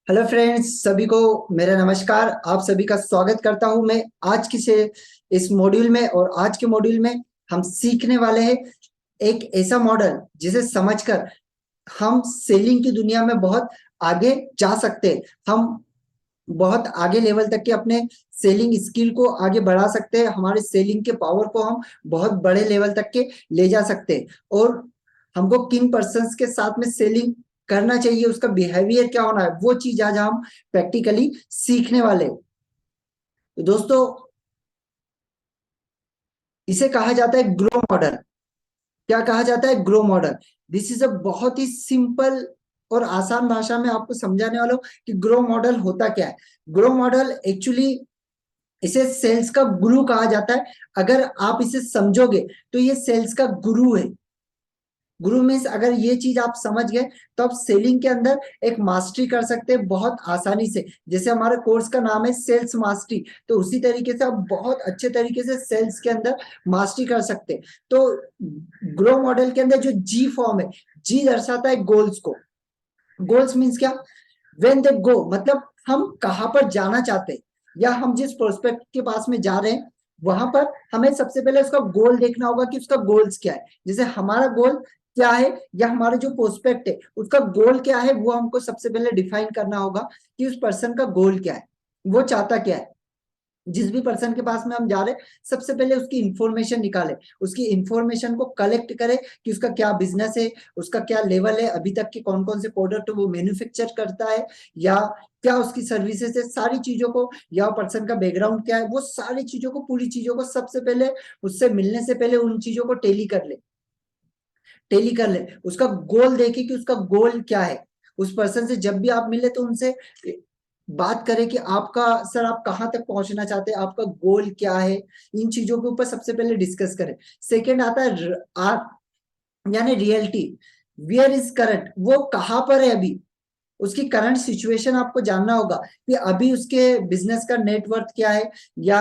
Hello friends, सभी को मेरा नमस्कार। आप सभी का स्वागत करता हूं मैं आज की से इस मॉड्यूल में। और आज के मॉड्यूल में हम सीखने वाले हैं एक ऐसा मॉडल जिसे समझकर हम सेलिंग की दुनिया में बहुत आगे जा सकते हैं। हम बहुत आगे लेवल तक के अपने सेलिंग स्किल को आगे बढ़ा सकते हैं। हमारे सेलिंग के पावर को हम बहुत बड़े लेवल तक के ले जा सकते हैं। और हमको किन पर्सन्स के साथ में सेलिंग करना चाहिए, उसका बिहेवियर क्या होना है, वो चीज आज हम प्रैक्टिकली सीखने वाले हैं। तो दोस्तों, इसे कहा जाता है ग्रो मॉडल। क्या कहा जाता है? Grow model. This is a बहुत ही सिंपल और आसान भाषा में आपको समझाने वाला हूं कि ग्रो मॉडल होता क्या है। ग्रो मॉडल एक्चुअली इसे सेल्स का गुरु कहा जाता है। अगर आप इसे समझोगे तो ये सेल्स का गुरु है। गुरु मीन्स अगर ये चीज आप समझ गए तो आप सेलिंग के अंदर एक मास्टरी कर सकते हैं बहुत आसानी से। जैसे हमारे कोर्स का नाम है सेल्स मास्टरी, तो उसी तरीके से आप बहुत अच्छे तरीके से सेल्स के अंदर मास्टरी कर सकते हैं। तो ग्रो मॉडल के अंदर जो जी फॉर्म है, जी दर्शाता है गोल्स को। गोल्स मीन्स क्या? वेन दे गो मतलब हम कहां पर जाना चाहते हैं, या हम जिस प्रोस्पेक्ट के पास में जा रहे हैं वहां पर हमें सबसे पहले उसका गोल देखना होगा कि उसका गोल्स क्या है। जैसे हमारा गोल क्या है, या हमारा जो प्रोस्पेक्ट है उसका गोल क्या है, वो हमको सबसे पहले डिफाइन करना होगा कि उस पर्सन का गोल क्या है, वो चाहता क्या है। जिस भी पर्सन के पास में हम जा रहे हैं, सबसे पहले उसकी इंफॉर्मेशन निकाले, उसकी इंफॉर्मेशन को कलेक्ट करें कि उसका क्या बिजनेस है, उसका क्या लेवल है, अभी तक के कौन कौन से प्रोडक्ट वो मैन्युफैक्चर करता है, या क्या उसकी सर्विसेज है, सारी चीजों को, या पर्सन का बैकग्राउंड क्या है, वो सारी चीजों को, पूरी चीजों को सबसे पहले उससे मिलने से पहले उन चीजों को टेली कर ले। उसका गोल देखे कि उसका गोल क्या है। उस पर्सन से जब भी आप मिले तो उनसे बात करें कि आपका सर आप कहाँ तक पहुंचना चाहते हैं, आपका गोल क्या है। इन चीजों के ऊपर सबसे पहले डिस्कस करें। सेकेंड आता है यानी रियलिटी। वेयर इज करंट, वो कहाँ पर है अभी। उसकी करंट सिचुएशन आपको जानना होगा कि अभी उसके बिजनेस का नेटवर्थ क्या है, या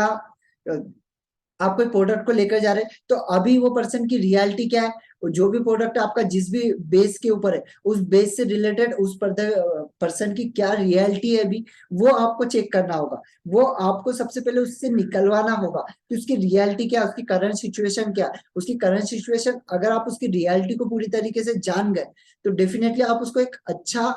आप कोई प्रोडक्ट को लेकर जा रहे हैं तो अभी वो पर्सन की रियलिटी क्या है। और जो भी प्रोडक्ट आपका जिस भी बेस के ऊपर है, उस बेस से रिलेटेड उस पर्सन की क्या रियलिटी है अभी, वो आपको चेक करना होगा। वो आपको सबसे पहले उससे निकलवाना होगा कि उसकी रियलिटी क्या है, उसकी करंट सिचुएशन क्या है। उसकी करंट सिचुएशन अगर आप उसकी रियलिटी को पूरी तरीके से जान गए तो डेफिनेटली आप उसको एक अच्छा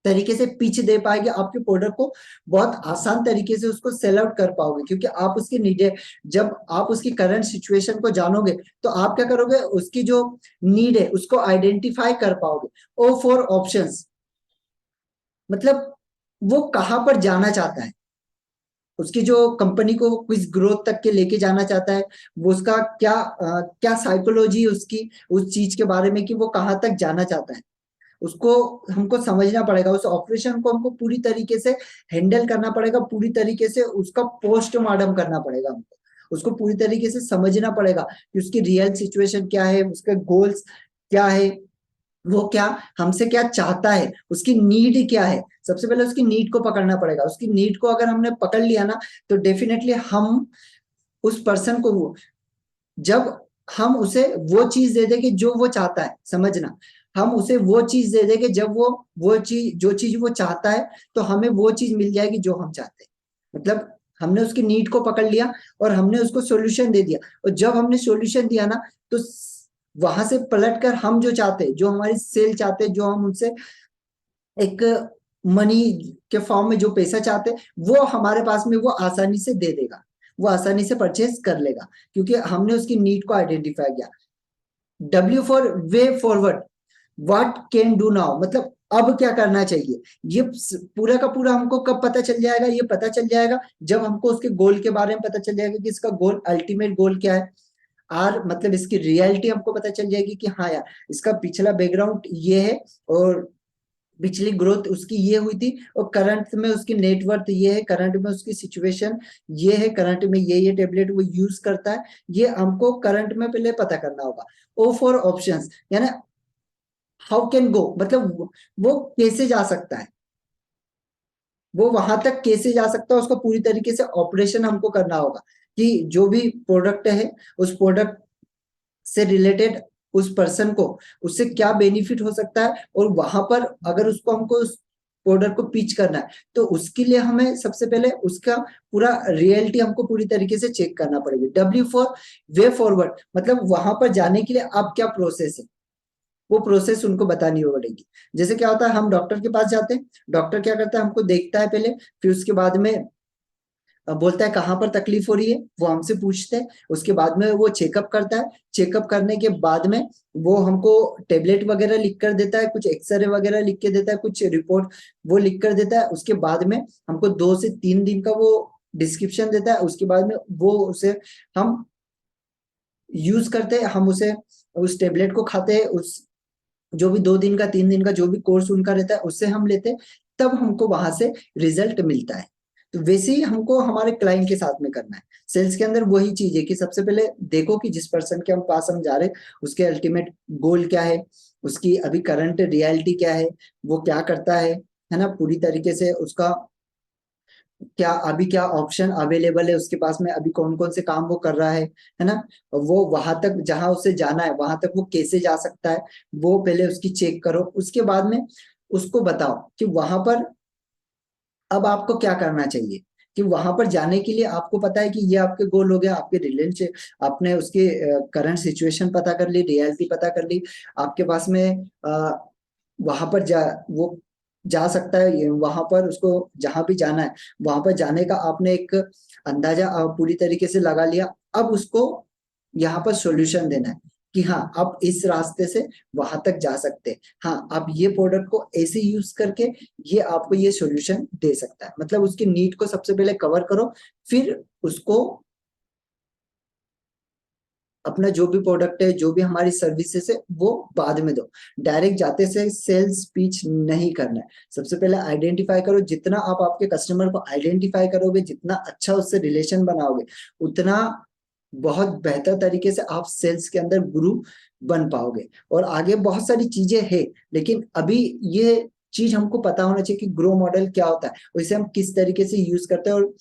तरीके से पिच दे पाएंगे, आपके प्रोडक्ट को बहुत आसान तरीके से उसको सेल आउट कर पाओगे, क्योंकि आप उसकी नीड, जब आप उसकी करंट सिचुएशन को जानोगे तो आप क्या करोगे, उसकी जो नीड है उसको आइडेंटिफाई कर पाओगे। ओ फॉर ऑप्शंस मतलब वो कहां पर जाना चाहता है, उसकी जो कंपनी को किस ग्रोथ तक के लेके जाना चाहता है, वो उसका क्या साइकोलॉजी उसकी उस चीज के बारे में कि वो कहाँ तक जाना चाहता है, उसको हमको समझना पड़ेगा। उस ऑपरेशन को हमको पूरी तरीके से हैंडल करना पड़ेगा, पूरी तरीके से उसका पोस्टमार्टम करना पड़ेगा हमको। उसको पूरी तरीके से समझना पड़ेगा कि उसकी रियल सिचुएशन क्या है, उसके गोल्स क्या है, वो क्या हमसे क्या चाहता है, उसकी नीड क्या है। सबसे पहले उसकी नीड को पकड़ना पड़ेगा। उसकी नीड को अगर हमने पकड़ लिया ना तो डेफिनेटली हम उस पर्सन को, जब हम उसे वो चीज दे देंगे जो वो चाहता है, समझना, हम उसे वो चीज दे देंगे जब वो चीज, जो चीज वो चाहता है, तो हमें वो चीज मिल जाएगी जो हम चाहते हैं। मतलब हमने उसकी नीड को पकड़ लिया और हमने उसको सॉल्यूशन दे दिया। और जब हमने सॉल्यूशन दिया ना तो वहां से पलट कर हम जो चाहते हैं, जो हमारी सेल चाहते हैं, जो हम उनसे एक मनी के फॉर्म में जो पैसा चाहते हैं, वो हमारे पास में वो आसानी से दे देगा, वो आसानी से परचेज कर लेगा, क्योंकि हमने उसकी नीड को आइडेंटिफाई किया। W for way forward, what can do now मतलब अब क्या करना चाहिए। ये पूरा का पूरा हमको कब पता चल जाएगा, ये पता चल जाएगा जब हमको उसके गोल के बारे में पता चल जाएगा कि इसका गोल, अल्टीमेट गोल क्या है। आर मतलब इसकी रियलिटी हमको पता चल जाएगी कि हाँ यार, इसका पिछला बैकग्राउंड ये है, और पिछली ग्रोथ उसकी ये हुई थी, और करंट में उसकी नेटवर्थ ये है, करंट में उसकी सिचुएशन ये है, करंट में ये टेबलेट वो यूज करता है। ये हमको करंट में पहले पता करना होगा। ओ फॉर ऑप्शंस यानी हाउ कैन गो मतलब वो कैसे जा सकता है, वो वहां तक कैसे जा सकता है, उसका पूरी तरीके से ऑपरेशन हमको करना होगा कि जो भी प्रोडक्ट है उस प्रोडक्ट से रिलेटेड उस पर्सन को, उससे क्या बेनिफिट हो सकता है, और वहां पर अगर उसको हमको प्रोडक्ट को पिच करना है, तो उसके लिए हमें सबसे पहले उसका पूरा रियलिटी हमको पूरी तरीके से चेक करना पड़ेगी। W4 वे फॉरवर्ड, मतलब वहां पर जाने के लिए अब क्या प्रोसेस है, वो प्रोसेस उनको बतानी पड़ेगी। जैसे क्या होता है, हम डॉक्टर के पास जाते हैं, डॉक्टर क्या करता है, हमको देखता है पहले, फिर उसके बाद में बोलता है कहाँ पर तकलीफ हो रही है, वो हमसे पूछते हैं, उसके बाद में वो चेकअप करता है, चेकअप करने के बाद में वो हमको टेबलेट वगैरह लिख कर देता है, कुछ एक्सरे वगैरह लिख के देता है, कुछ रिपोर्ट वो लिख कर देता है। उसके बाद में हमको 2 से 3 दिन का वो डिस्क्रिप्शन देता है, उसके बाद में वो उसे हम यूज करते हैं, हम उसे उस टेबलेट को खाते हैं, उस जो भी 2 दिन का 3 दिन का जो भी कोर्स उनका रहता है उससे हम लेते हैं, तब हमको वहां से रिजल्ट मिलता है। तो वैसे ही हमको हमारे क्लाइंट के साथ में करना है। सेल्स के अंदर वही चीज है कि सबसे पहले देखो कि जिस पर्सन के हम पास हम जा रहे हैं उसके अल्टीमेट गोल क्या है, उसकी अभी करंट रियलिटी क्या है, वो क्या करता है ना, पूरी तरीके से उसका क्या अभी क्या ऑप्शन अवेलेबल है उसके पास में, अभी कौन कौन से काम वो कर रहा है ना, वो वहां तक जहां उसे जाना है वहां तक वो कैसे जा सकता है, वो पहले उसकी चेक करो। उसके बाद में उसको बताओ कि वहां पर अब आपको क्या करना चाहिए, कि वहां पर जाने के लिए आपको पता है कि ये आपके गोल हो गया, आपके रिलेशनशिप, आपने उसके करंट सिचुएशन पता कर ली, रियलिटी पता कर ली, आपके पास में वहां पर वो जा सकता है, वहां पर उसको जहां भी जाना है वहां पर जाने का आपने एक अंदाजा पूरी तरीके से लगा लिया। अब उसको यहाँ पर सॉल्यूशन देना है कि हाँ आप इस रास्ते से वहां तक जा सकते हैं, हाँ आप ये प्रोडक्ट को ऐसे यूज करके ये आपको ये सॉल्यूशन दे सकता है। मतलब उसकी नीड को सबसे पहले कवर करो, फिर उसको अपना जो भी प्रोडक्ट है जो भी हमारी सर्विसेज है वो बाद में दो। डायरेक्ट जाते से सेल्स पिच नहीं करना है। सबसे पहले आइडेंटिफाई करो, जितना आप आपके कस्टमर को आइडेंटिफाई करोगे, जितना अच्छा उससे रिलेशन बनाओगे, उतना बहुत बेहतर तरीके से आप सेल्स के अंदर गुरु बन पाओगे। और आगे बहुत सारी चीजें हैं, लेकिन अभी ये चीज हमको पता होना चाहिए कि ग्रो मॉडल क्या होता है और इसे हम किस तरीके से यूज करते हैं। और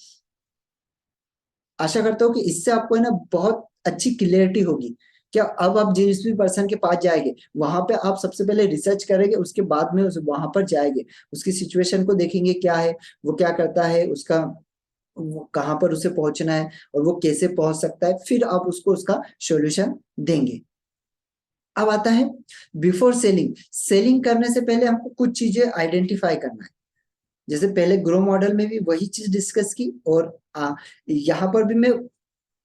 आशा करता हूँ कि इससे आपको है ना बहुत अच्छी क्लियरिटी होगी। क्या अब आप जिस भी पर्सन के पास जाएंगे वहां पे आप सबसे पहले रिसर्च करेंगे, उसके बाद में उस वहां पर जाएंगे, उसकी सिचुएशन को देखेंगे क्या है, वो क्या करता है, उसका वो कहाँ पर उसे पहुंचना है और वो कैसे पहुंच सकता है, फिर आप उसको उसका सॉल्यूशन देंगे। अब आता है बिफोर सेलिंग। सेलिंग करने से पहले हमको कुछ चीजें आइडेंटिफाई करना है। जैसे पहले ग्रो मॉडल में भी वही चीज डिस्कस की, और यहाँ पर भी मैं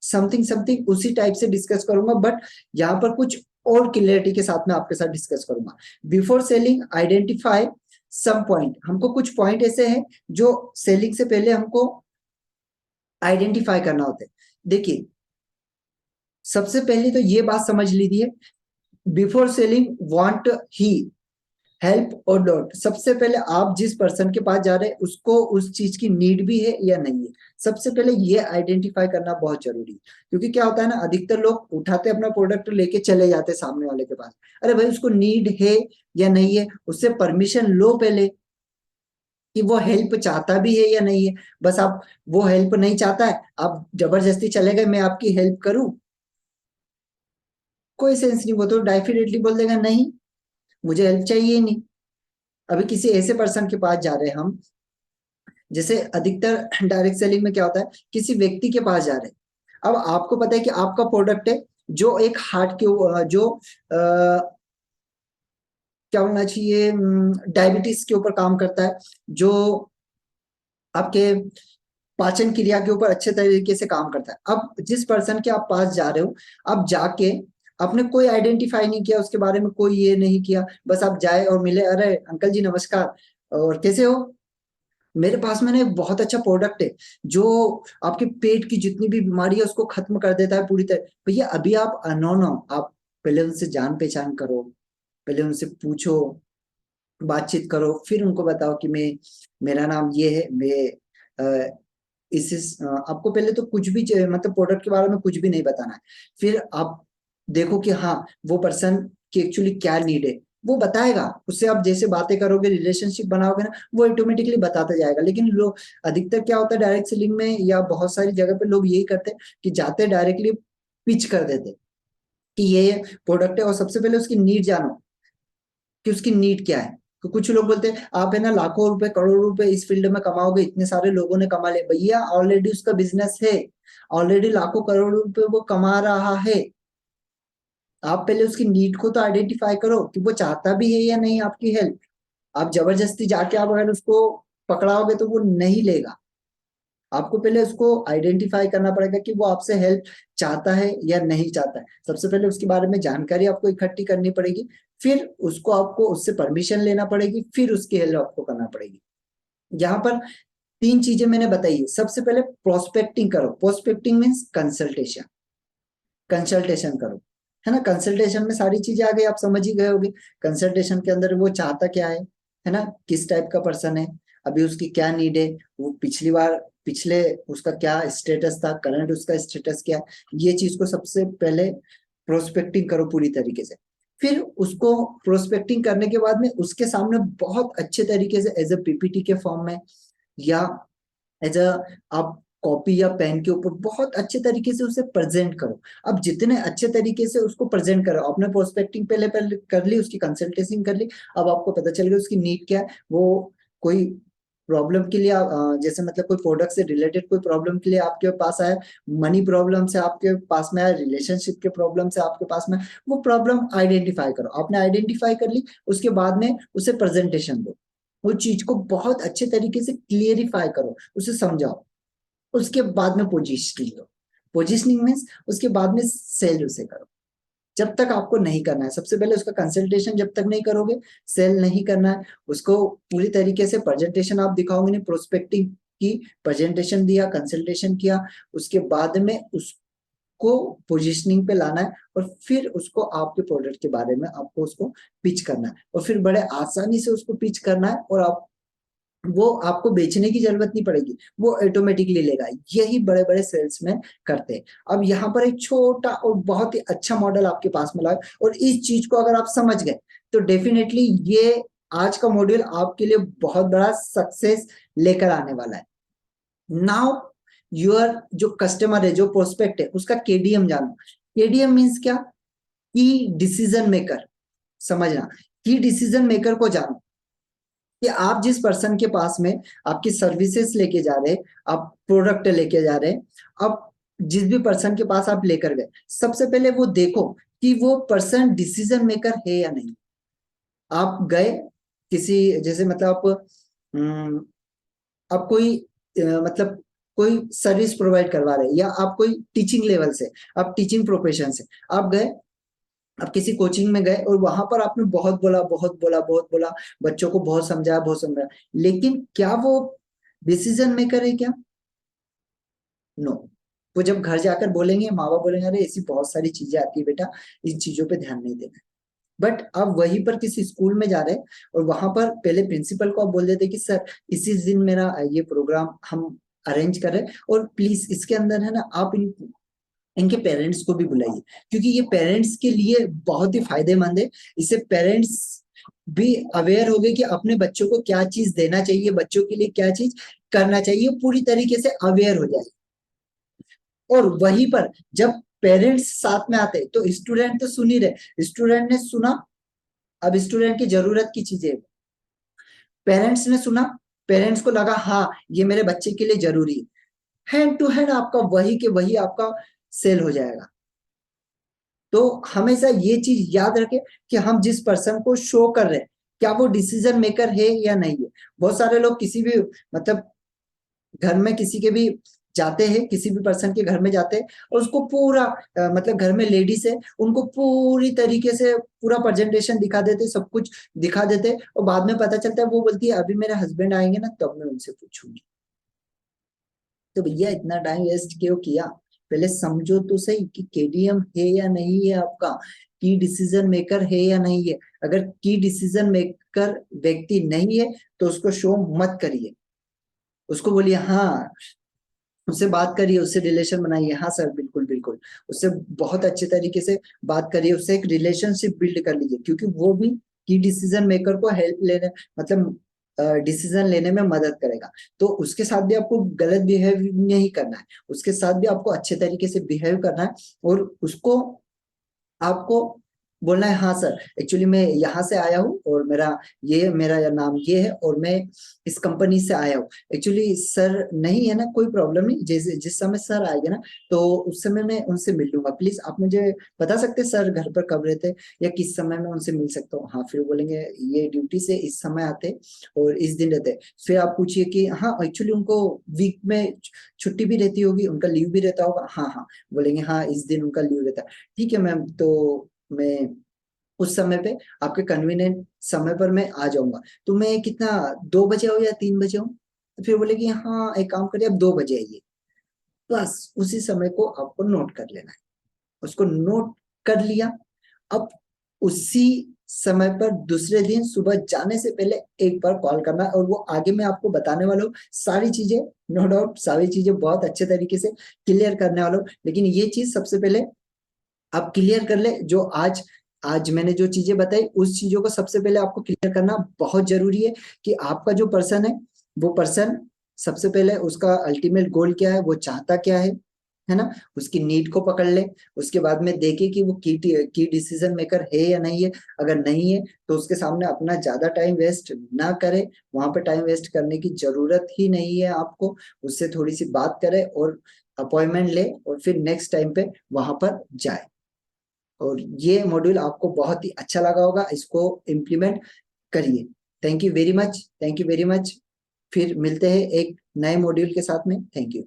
समथिंग समथिंग उसी टाइप से डिस्कस करूंगा, बट यहाँ पर कुछ और क्लियरिटी के साथ में आपके साथ डिस्कस करूंगा। Before selling identify some point, हमको कुछ पॉइंट ऐसे हैं जो सेलिंग से पहले हमको आइडेंटिफाई करना होता है। देखिए सबसे पहले तो ये बात समझ लीजिए, बिफोर सेलिंग वांट ही हेल्प और नॉट। सबसे पहले आप जिस पर्सन के पास जा रहे हैं उसको उस चीज की नीड भी है या नहीं है, सबसे पहले ये आइडेंटिफाई करना बहुत जरूरी है। क्योंकि क्या होता है ना, अधिकतर लोग उठाते अपना प्रोडक्ट लेके चले जाते सामने वाले के पास, अरे भाई उसको नीड है या नहीं है, उससे परमिशन लो पहले कि वो हेल्प चाहता भी है या नहीं है। बस आप वो हेल्प नहीं चाहता है, आप जबरदस्ती चले गए मैं आपकी हेल्प करूं, कोई सेंस नहीं। वो तो डेफिनेटली बोल देगा नहीं, मुझे हेल्प चाहिए ही नहीं। अभी किसी ऐसे पर्सन के पास जा रहे हैं हम, जैसे अधिकतर डायरेक्ट सेलिंग में क्या होता है, किसी व्यक्ति के पास जा रहे हैं, अब आपको पता है कि आपका प्रोडक्ट है जो एक हार्ट के जो क्या बोलना चाहिए, डायबिटीज के ऊपर काम करता है, जो आपके पाचन क्रिया के ऊपर अच्छे तरीके से काम करता है। अब जिस पर्सन के आप पास जा रहे हो, आप जाके आपने कोई आइडेंटिफाई नहीं किया उसके बारे में, कोई ये नहीं किया, बस आप जाए और मिले, अरे अंकल जी नमस्कार और कैसे हो, मेरे पास में ना एक बहुत अच्छा प्रोडक्ट है जो आपके पेट की जितनी भी बीमारी है उसको खत्म कर देता है पूरी तरह। भैया अभी आप अननोन हो, आप पहले उनसे जान पहचान करो, पहले उनसे पूछो, बातचीत करो, फिर उनको बताओ कि मेरा नाम ये है, मैं आपको पहले तो कुछ भी मतलब प्रोडक्ट के बारे में कुछ भी नहीं बताना है। फिर आप देखो कि हाँ वो पर्सन की एक्चुअली क्या नीड है, वो बताएगा, उससे आप जैसे बातें करोगे रिलेशनशिप बनाओगे ना, वो ऑटोमेटिकली बताता जाएगा। लेकिन लोग अधिकतर क्या होता है डायरेक्ट सेलिंग में या बहुत सारी जगह पे लोग यही करते हैं कि जाते डायरेक्टली पिच कर देते कि ये प्रोडक्ट है, और सबसे पहले उसकी नीड जानो कि उसकी नीड क्या है। तो कुछ लोग बोलते हैं आप है ना लाखों रुपए करोड़ों रुपए इस फील्ड में कमाओगे, इतने सारे लोगों ने कमा ले। भैया ऑलरेडी उसका बिजनेस है, ऑलरेडी लाखों करोड़ों रुपए वो कमा रहा है। आप पहले उसकी नीड को तो आइडेंटिफाई करो कि वो चाहता भी है या नहीं आपकी हेल्प। आप जबरदस्ती जाके आप अगर उसको पकड़ाओगे तो वो नहीं लेगा। आपको पहले उसको आइडेंटिफाई करना पड़ेगा कि वो आपसे हेल्प चाहता है या नहीं चाहता है। सबसे पहले उसके बारे में जानकारी आपको इकट्ठी करनी पड़ेगी, फिर उसको आपको उससे परमिशन लेना पड़ेगी, फिर उसकी हेल्प आपको करना पड़ेगी। यहाँ पर 3 चीजें मैंने बताई है। सबसे पहले प्रोस्पेक्टिंग करो। प्रोस्पेक्टिंग मीन्स कंसल्टेशन, कंसल्टेशन करो, है ना। कंसल्टेशन में सारी चीजें आ गई, आप समझ ही गए होगे। कंसल्टेशन के अंदर वो चाहता क्या है ना, किस टाइप का पर्सन है, अभी उसकी क्या नीड है, वो पिछली बार पिछले उसका क्या स्टेटस था, करंट उसका स्टेटस क्या है। ये चीज को सबसे पहले प्रोस्पेक्टिंग करो पूरी तरीके से। फिर उसको प्रोस्पेक्टिंग करने के बाद में उसके सामने बहुत अच्छे तरीके से एज ए पीपीटी के फॉर्म में या एज अ आप कॉपी या पेन के ऊपर बहुत अच्छे तरीके से उसे प्रेजेंट करो। अब जितने अच्छे तरीके से उसको प्रेजेंट करो, आपने प्रोस्पेक्टिंग पहले पहले कर ली, उसकी कंसल्टेशन कर ली, अब आपको पता चल गया उसकी नीड क्या है। वो कोई प्रॉब्लम के लिए जैसे मतलब कोई प्रोडक्ट से रिलेटेड कोई प्रॉब्लम के लिए आपके पास आया, मनी प्रॉब्लम से आपके पास में आया, रिलेशनशिप के प्रॉब्लम से आपके पास में, वो प्रॉब्लम आइडेंटिफाई करो। आपने आइडेंटिफाई कर ली, उसके बाद में उसे प्रेजेंटेशन दो। वो चीज को बहुत अच्छे तरीके से क्लियरिफाई करो, उसे समझाओ। उसके बाद में पोजीशनिंग दो। पोजीशनिंग मीन्स उसके बाद में सेल उसे करो। जब तक आपको नहीं करना है, सबसे पहले उसका कंसल्टेशन जब तक नहीं करोगे, सेल नहीं करना है उसको। पूरी तरीके से प्रेजेंटेशन आप दिखाओगे नहीं, प्रोस्पेक्टिंग की प्रेजेंटेशन दिया, कंसल्टेशन किया, उसके बाद में उसको पोजीशनिंग पे लाना है, और फिर उसको आपके प्रोडक्ट के बारे में आपको उसको पिच करना है, और फिर बड़े आसानी से उसको पिच करना है, और आप वो आपको बेचने की जरूरत नहीं पड़ेगी, वो ऑटोमेटिकली लेगा। यही बड़े बड़े सेल्समैन करते हैं। अब यहाँ पर एक छोटा और बहुत ही अच्छा मॉडल आपके पास मिला है, और इस चीज को अगर आप समझ गए तो डेफिनेटली ये आज का मॉड्यूल आपके लिए बहुत बड़ा सक्सेस लेकर आने वाला है। नाउ योर जो कस्टमर है, जो प्रोस्पेक्ट है, उसका केडीएम जानो। केडीएम मीन्स क्या, की डिसीजन मेकर। समझना, की डिसीजन मेकर को जानो कि आप जिस पर्सन के पास में आपकी सर्विसेज लेके जा रहे हैं, आप प्रोडक्ट लेके जा रहे हैं, अब जिस भी पर्सन के पास आप लेकर गए, सबसे पहले वो देखो कि वो पर्सन डिसीजन मेकर है या नहीं। आप गए किसी, जैसे मतलब आप कोई मतलब कोई सर्विस प्रोवाइड करवा रहे हैं, या आप कोई टीचिंग लेवल से, आप टीचिंग प्रोफेशन से आप गए, आप किसी कोचिंग में गए, और वहां पर आपने बहुत बोला, बहुत बोला, बहुत बोला, बच्चों को बहुत समझाया, बहुत समझाया, लेकिन क्या वो डिसीजन मेकर है क्या? नो। वो जब घर जाकर बोलेंगे, माँ बाप बोलेंगे अरे ऐसी बहुत सारी चीजें आती है बेटा, इन चीजों पे ध्यान नहीं देना। बट अब वहीं पर किसी स्कूल में जा रहे हैं, और वहां पर पहले प्रिंसिपल को आप बोल देते कि सर इसी दिन मेरा ये प्रोग्राम हम अरेंज कर रहे हैं, और प्लीज इसके अंदर है ना आप इनके पेरेंट्स को भी बुलाइए, क्योंकि ये पेरेंट्स के लिए बहुत ही फायदेमंद है। इससे पेरेंट्स भी अवेयर हो गए कि अपने बच्चों को क्या चीज देना चाहिए, बच्चों के लिए क्या चीज करना चाहिए, पूरी तरीके से अवेयर हो जाए। और वहीं पर जब पेरेंट्स साथ में आते तो स्टूडेंट तो सुन ही रहे, स्टूडेंट ने सुना, अब स्टूडेंट की जरूरत की चीजें पेरेंट्स ने सुना, पेरेंट्स को लगा हाँ ये मेरे बच्चे के लिए जरूरी है, हैंड टू हैंड आपका वही के वही आपका सेल हो जाएगा। तो हमेशा ये चीज याद रखें कि हम जिस पर्सन को शो कर रहे हैं, क्या वो डिसीजन मेकर है या नहीं है। बहुत सारे लोग किसी भी मतलब घर में किसी के भी जाते हैं, किसी भी पर्सन के घर में जाते हैं, और उसको पूरा मतलब घर में लेडीज है, उनको पूरी तरीके से पूरा प्रेजेंटेशन दिखा देते, सब कुछ दिखा देते, और बाद में पता चलता है वो बोलती है अभी मेरे हस्बैंड आएंगे ना तब मैं उनसे पूछूंगी। तो भैया इतना टाइम वेस्ट क्यों किया? पहले समझो तो सही कि केडीएम है या नहीं है आपका, की डिसीजन मेकर है या नहीं है। अगर की डिसीजन मेकर व्यक्ति नहीं है तो उसको शो मत करिए, उसको बोलिए हाँ, उससे बात करिए, उससे रिलेशन बनाइए, हाँ सर बिल्कुल बिल्कुल, उससे बहुत अच्छे तरीके से बात करिए, उससे एक रिलेशनशिप बिल्ड कर लीजिए, क्योंकि वो भी की डिसीजन मेकर को हेल्प लेने मतलब डिसीजन लेने में मदद करेगा। तो उसके साथ भी आपको गलत बिहेव नहीं करना है, उसके साथ भी आपको अच्छे तरीके से बिहेव करना है, और उसको आपको बोलना है हाँ सर, एक्चुअली मैं यहाँ से आया हूँ और मेरा नाम ये है और मैं इस कंपनी से आया हूँ। एक्चुअली सर नहीं है ना, कोई प्रॉब्लम नहीं, जैसे जिस समय सर आएंगे ना तो उस समय मैं उनसे मिल लूंगा। प्लीज आप मुझे बता सकते हैं सर घर पर कब रहते हैं या किस समय मैं उनसे मिल सकता हूँ? हाँ, फिर बोलेंगे ये ड्यूटी से इस समय आते और इस दिन रहते। फिर आप पूछिए कि हाँ एक्चुअली उनको वीक में छुट्टी भी रहती होगी, उनका लीव भी रहता होगा। हाँ हाँ, बोलेंगे हाँ इस दिन उनका लीव रहता है। ठीक है मैम, तो मैं उस समय पे आपके कन्वीनियंट समय पर मैं आ जाऊंगा। तो मैं कितना, 2 बजे हो या 3 बजे हो? तो फिर बोले कि हाँ एक काम करिए आप 2 बजे आइए। बस उसी समय को आपको नोट कर लेना है। उसको नोट कर लिया। अब उसी समय पर दूसरे दिन सुबह जाने से पहले एक बार कॉल करना है, और वो आगे मैं आपको बताने वाला हूँ सारी चीजें। नो डाउट सारी चीजें बहुत अच्छे तरीके से क्लियर करने वाला हूँ, लेकिन ये चीज सबसे पहले आप क्लियर कर ले। जो आज आज मैंने जो चीजें बताई उस चीजों को सबसे पहले आपको क्लियर करना बहुत जरूरी है कि आपका जो पर्सन है वो पर्सन सबसे पहले उसका अल्टीमेट गोल क्या है, वो चाहता क्या है ना। उसकी नीड को पकड़ ले। उसके बाद में देखे कि वो की डिसीजन मेकर है या नहीं है। अगर नहीं है तो उसके सामने अपना ज्यादा टाइम वेस्ट ना करे। वहां पे टाइम वेस्ट करने की जरूरत ही नहीं है आपको। उससे थोड़ी सी बात करे और अपॉइंटमेंट ले और फिर नेक्स्ट टाइम पे वहां पर जाए। और ये मॉड्यूल आपको बहुत ही अच्छा लगा होगा, इसको इम्प्लीमेंट करिए। Thank you very much, thank you very much. फिर मिलते हैं एक नए मॉड्यूल के साथ में। Thank you.